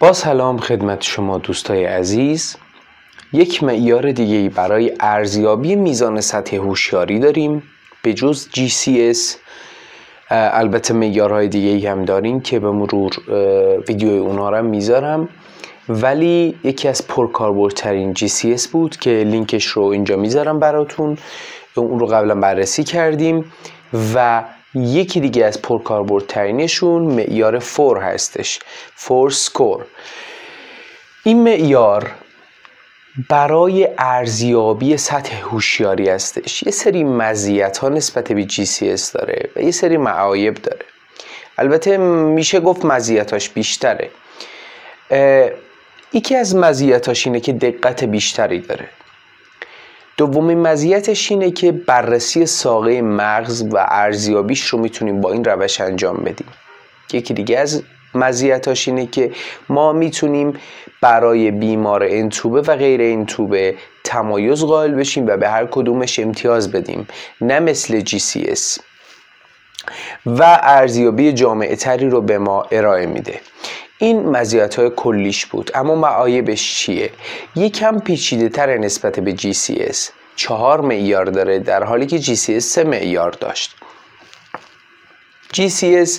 با سلام خدمت شما دوستای عزیز. یک معیار دیگه برای ارزیابی میزان سطح هوشیاری داریم به جز GCS. البته معیارهای دیگه هم داریم که به مرور ویدیوی اونها رو میذارم، ولی یکی از پرکاربردترین GCS بود که لینکش رو اینجا میذارم براتون. اون رو قبلا بررسی کردیم و یکی دیگه از پرکاربردترینشون معیار فور هستش، فور سکور. این معیار برای ارزیابی سطح هوشیاری هستش. یه سری مزیت‌ها نسبت به GCS داره و یه سری معایب داره. البته میشه گفت مزیتاش بیشتره. یکی از مزیتاش اینه که دقت بیشتری داره. دومین مزیتش اینه که بررسی ساقه مغز و ارزیابیش رو میتونیم با این روش انجام بدیم. یکی دیگه از مزیتاش اینه که ما میتونیم برای بیمار انتوبه و غیر انتوبه تمایز قائل بشیم و به هر کدومش امتیاز بدیم، نه مثل GCS، و ارزیابی جامع تری رو به ما ارائه میده. این مزیت‌های کلیش بود. اما معایبش چیه؟ یکم پیچیده تر نسبت به GCS. 4 معیار داره در حالی که GCS 3 معیار داشت. GCS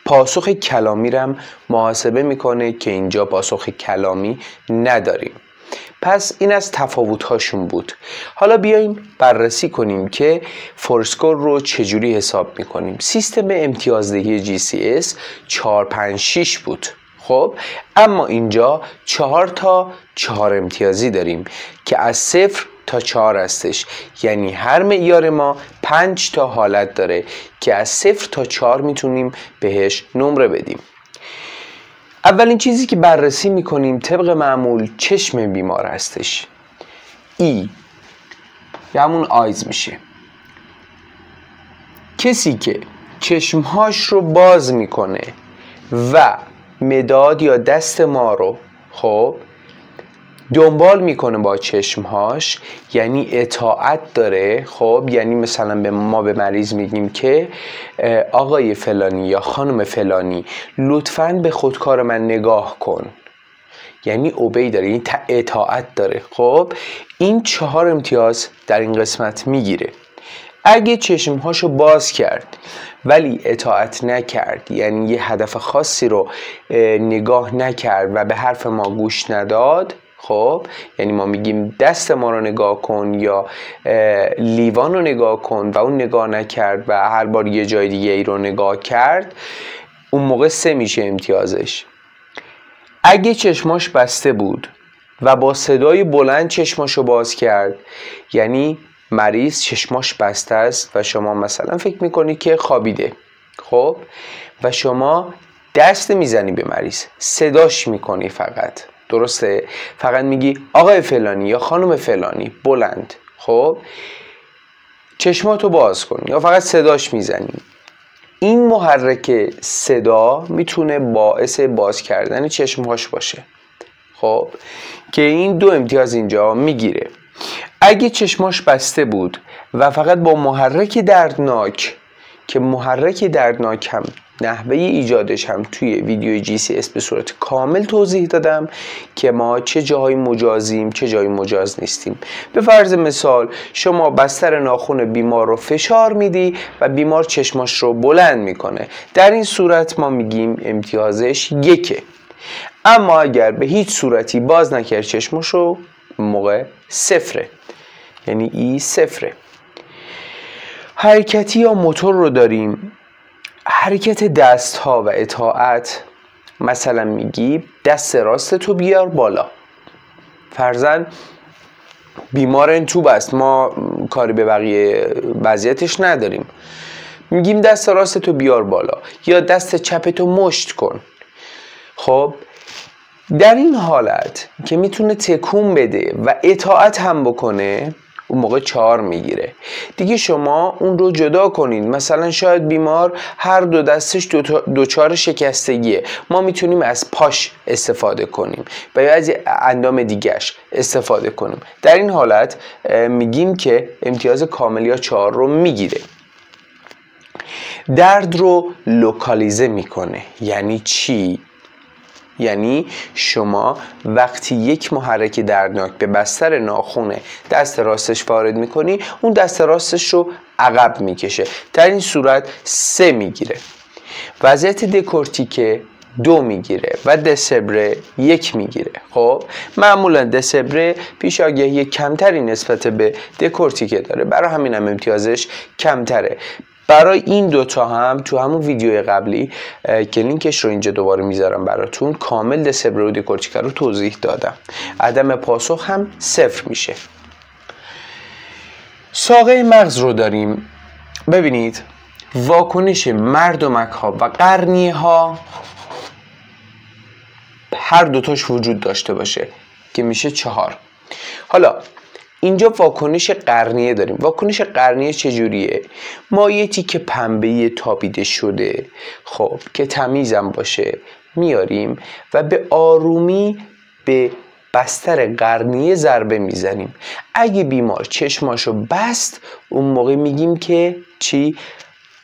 پاسخ کلامی رو محاسبه میکنه که اینجا پاسخ کلامی نداریم. پس این از تفاوت‌هاشون بود. حالا بیایم بررسی کنیم که فورسکور رو چجوری حساب میکنیم. سیستم امتیازدهی GCS 4 5 6 بود. خب اما اینجا 4 تا 4 امتیازی داریم که از 0 تا 4 هستش. یعنی هر معیار ما 5 تا حالت داره که از 0 تا 4 میتونیم بهش نمره بدیم. اولین چیزی که بررسی میکنیم طبق معمول چشم بیمار هستش. ای یا همون آیز میشه. کسی که چشمهاش رو باز میکنه و مداد یا دست ما رو خب دنبال میکنه با چشمهاش، یعنی اطاعت داره. خب یعنی مثلا ما به مریض میگیم که آقای فلانی یا خانم فلانی لطفاً به خودکار من نگاه کن، یعنی اوبی داره، یعنی اطاعت داره. خب این 4 امتیاز در این قسمت میگیره. اگه چشمهاشو باز کرد ولی اطاعت نکرد، یعنی یه هدف خاصی رو نگاه نکرد و به حرف ما گوش نداد، خب یعنی ما میگیم دست ما رو نگاه کن یا لیوان رو نگاه کن و اون نگاه نکرد و هر بار یه جای دیگه ای رو نگاه کرد، اون موقع 3 میشه امتیازش. اگه چشماش بسته بود و با صدای بلند چشماشو باز کرد، یعنی مریض چشماش بسته است و شما مثلا فکر میکنی که خوابیده، خب و شما دست میزنی به مریض، صداش میکنی فقط، درسته؟ فقط میگی آقای فلانی یا خانم فلانی بلند، خب چشماتو باز کن، یا فقط صداش میزنی. این محرک صدا میتونه باعث باز کردن چشمهاش باشه، خب که این 2 امتیاز اینجا میگیره. اگه چشماش بسته بود و فقط با محرک دردناک، که محرک دردناک هم نحوه ایجادش هم توی ویدیوی GCS به صورت کامل توضیح دادم که ما چه جایی مجازیم چه جایی مجاز نیستیم. به فرض مثال شما بستر ناخن بیمار رو فشار میدی و بیمار چشماش رو بلند میکنه، در این صورت ما میگیم امتیازش 1. اما اگر به هیچ صورتی باز نکرد چشماشو، موقع 0، یعنی ای 0. حرکتی یا موتور رو داریم. حرکت دست ها و اطاعت، مثلا میگی دست راست تو بیار بالا. فرضاً بیمار انتوب است، ما کاری به بقیه وضعیتش نداریم، میگیم دست راست تو بیار بالا یا دست چپ تو مشت کن. خب در این حالت که میتونه تکون بده و اطاعت هم بکنه، اون موقع 4 میگیره. دیگه شما اون رو جدا کنید. مثلا شاید بیمار هر 2 دستش دوچار شکستگیه، ما میتونیم از پاش استفاده کنیم و یا از اندام دیگهش استفاده کنیم. در این حالت میگیم که امتیاز کامل یا 4 رو میگیره. درد رو لوکالیزه میکنه. یعنی چی؟ یعنی شما وقتی یک محرک دردناک به بستر ناخن دست راستش وارد میکنی، اون دست راستش رو عقب میکشه. در این صورت 3 میگیره. وضعیت دکورتیکه 2 میگیره و دسبره 1 میگیره. خب معمولا دسبره پیش آگهی کمتری نسبت به دکورتیکه داره، برای همین هم امتیازش کمتره. برای این دوتا هم تو همون ویدیو قبلی که لینکش رو اینجا دوباره میذارم براتون، کامل دسبره و دکورتیکه رو توضیح دادم. عدم پاسخ هم 0 میشه. ساقه مغز رو داریم. ببینید واکنش مردمک ها و قرنیه ها هر دوتاش وجود داشته باشه که میشه 4. حالا اینجا واکنش قرنیه داریم. واکنش قرنیه چجوریه؟ ما یه تیکه پنبه تابیده شده، خب که تمیزم باشه، میاریم و به آرومی به بستر قرنیه ضربه میزنیم. اگه بیمار چشماشو بست، اون موقع میگیم که چی؟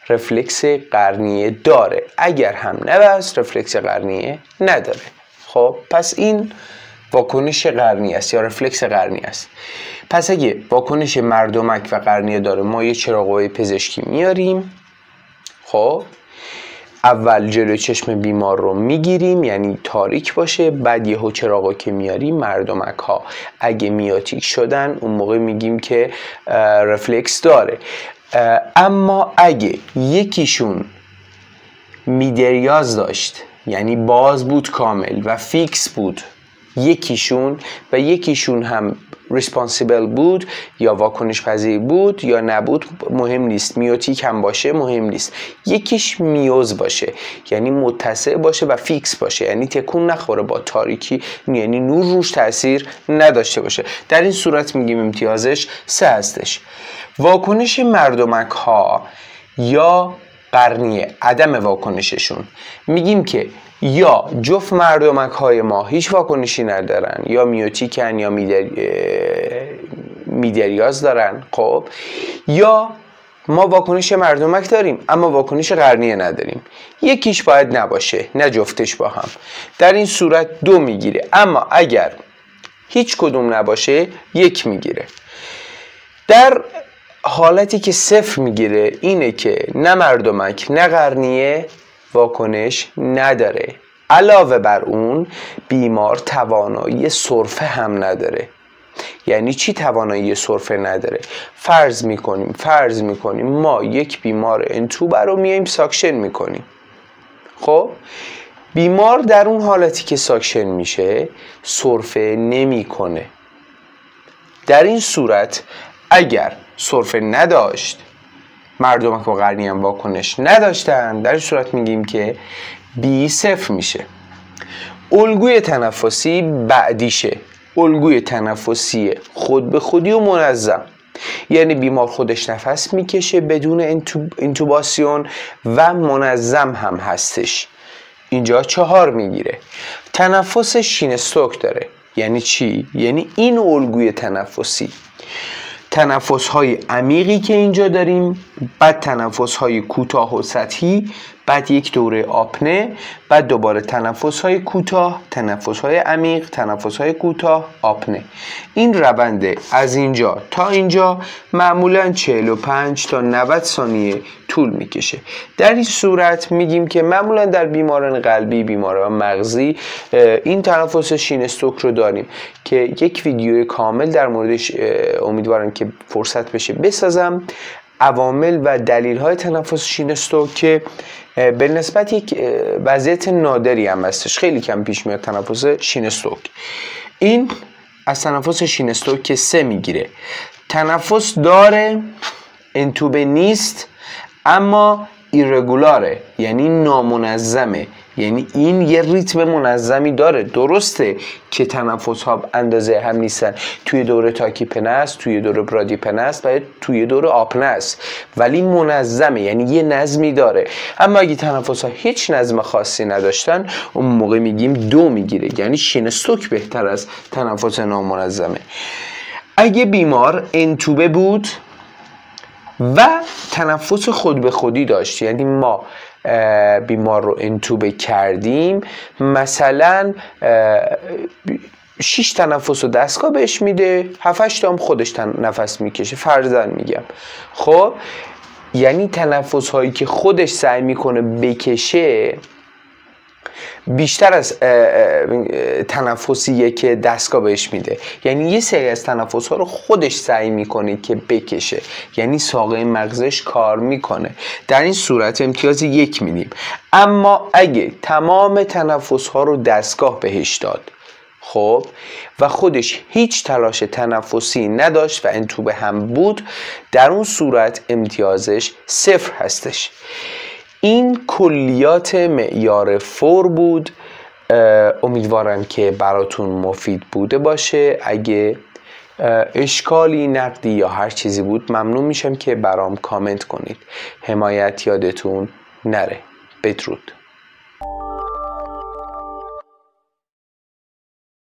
رفلکس قرنیه داره. اگر هم نبست، رفلکس قرنیه نداره. خب پس این واکنش قرنیه است یا رفلکس قرنیه است. پس اگه واکنش مردمک و قرنیه داره، ما یه چراغ‌های پزشکی میاریم. خب اول جلوی چشم بیمار رو میگیریم، یعنی تاریک باشه، بعد یهو چراغا که میاریم مردمک ها اگه میاتیک شدن، اون موقع میگیم که رفلکس داره. اما اگه یکیشون میدریاز داشت، یعنی باز بود کامل و فیکس بود یکیشون، و یکیشون هم ریسپانسیبل بود یا واکنش پذیر بود یا نبود، مهم نیست. میوتیک هم باشه مهم نیست. یکیش میوز باشه، یعنی متصل باشه و فیکس باشه، یعنی تکون نخوره با تاریکی، یعنی نور روش تاثیر نداشته باشه. در این صورت میگیم امتیازش 3 هستش. واکنش مردمک ها یا قرنیه، عدم واکنششون، میگیم که یا جفت مردمک های ما هیچ واکنشی ندارن، یا میوتیکن یا میدریاز دارن. خب یا ما واکنش مردمک داریم اما واکنش قرنیه نداریم. یکیش باید نباشه، نه جفتش با هم. در این صورت 2 میگیره. اما اگر هیچ کدوم نباشه 1 میگیره. در حالتی که 0 میگیره اینه که نه مردمک نه قرنیه واکنش نداره. علاوه بر اون بیمار توانایی سرفه هم نداره. یعنی چی توانایی سرفه نداره؟ فرض میکنیم ما یک بیمار انتوبه رو میایم ساکشن میکنیم. خب بیمار در اون حالتی که ساکشن میشه سرفه نمیکنه. در این صورت اگر سرفه نداشت، مردمک و قرنیه هم واکنش نداشتن، در این صورت میگیم که B 0 میشه. الگوی تنفسی بعدیشه. الگوی تنفسی خود به خودی و منظم، یعنی بیمار خودش نفس میکشه بدون انتوباسیون و منظم هم هستش. اینجا 4 میگیره. تنفس شین استوک داره. یعنی چی؟ یعنی این الگوی تنفسی، تنفس های عمیقی که اینجا داریم، بعد تنفس های کوتاه و سطحی، بعد یک دوره آپنه، بعد دوباره تنفس های کوتاه، تنفس های عمیق، تنفس های کوتاه، آپنه. این روند از اینجا تا اینجا معمولا 45 تا 90 ثانیه طول میکشه. در این صورت میگیم که معمولا در بیماران قلبی، بیماران مغزی این تنفس شین استوک رو داریم که یک ویدیو کامل در موردش امیدوارم که فرصت بشه بسازم. عوامل و دلیل های تنفس شین استوک که به نسبت یک وضعیت نادری هم هستش، خیلی کم پیش میاد تنفس شین استوک. این از تنفس شین استوک که 3 میگیره. تنفس داره، انتوبه نیست، اما ایرگولاره، یعنی نامنظمه، یعنی این یه ریتم منظمی داره. درسته که تنفس ها اندازه هم نیستن، توی دوره تاکیپنه است، توی دوره برادیپنه است و توی دوره آپنه است، ولی منظمه، یعنی یه نظمی داره. اما اگه تنفس ها هیچ نظم خاصی نداشتن، اون موقع میگیم 2 میگیره، یعنی شین استوک بهتر از تنفس نامنظمه. اگه بیمار انتوبه بود و تنفس خود به خودی داشت، یعنی ما بیمار رو انتوبه کردیم، مثلا 6 تنفس و دستگاه بهش میده، 7-8 تا هم خودش نفس میکشه، فرضاً میگم. خب یعنی تنفس هایی که خودش سعی میکنه بکشه بیشتر از تنفسیه که دستگاه بهش میده. یعنی یه سری از تنفس ها رو خودش سعی میکنه که بکشه، یعنی ساقه مغزش کار میکنه. در این صورت امتیاز 1 میدیم. اما اگه تمام تنفس ها رو دستگاه بهش داد، خب و خودش هیچ تلاش تنفسی نداشت و انتوبه هم بود، در اون صورت امتیازش 0 هستش. این کلیات معیار 4 بود. امیدوارم که براتون مفید بوده باشه. اگه اشکالی، نقدی یا هر چیزی بود ممنون میشم که برام کامنت کنید. حمایت یادتون نره. بدرود.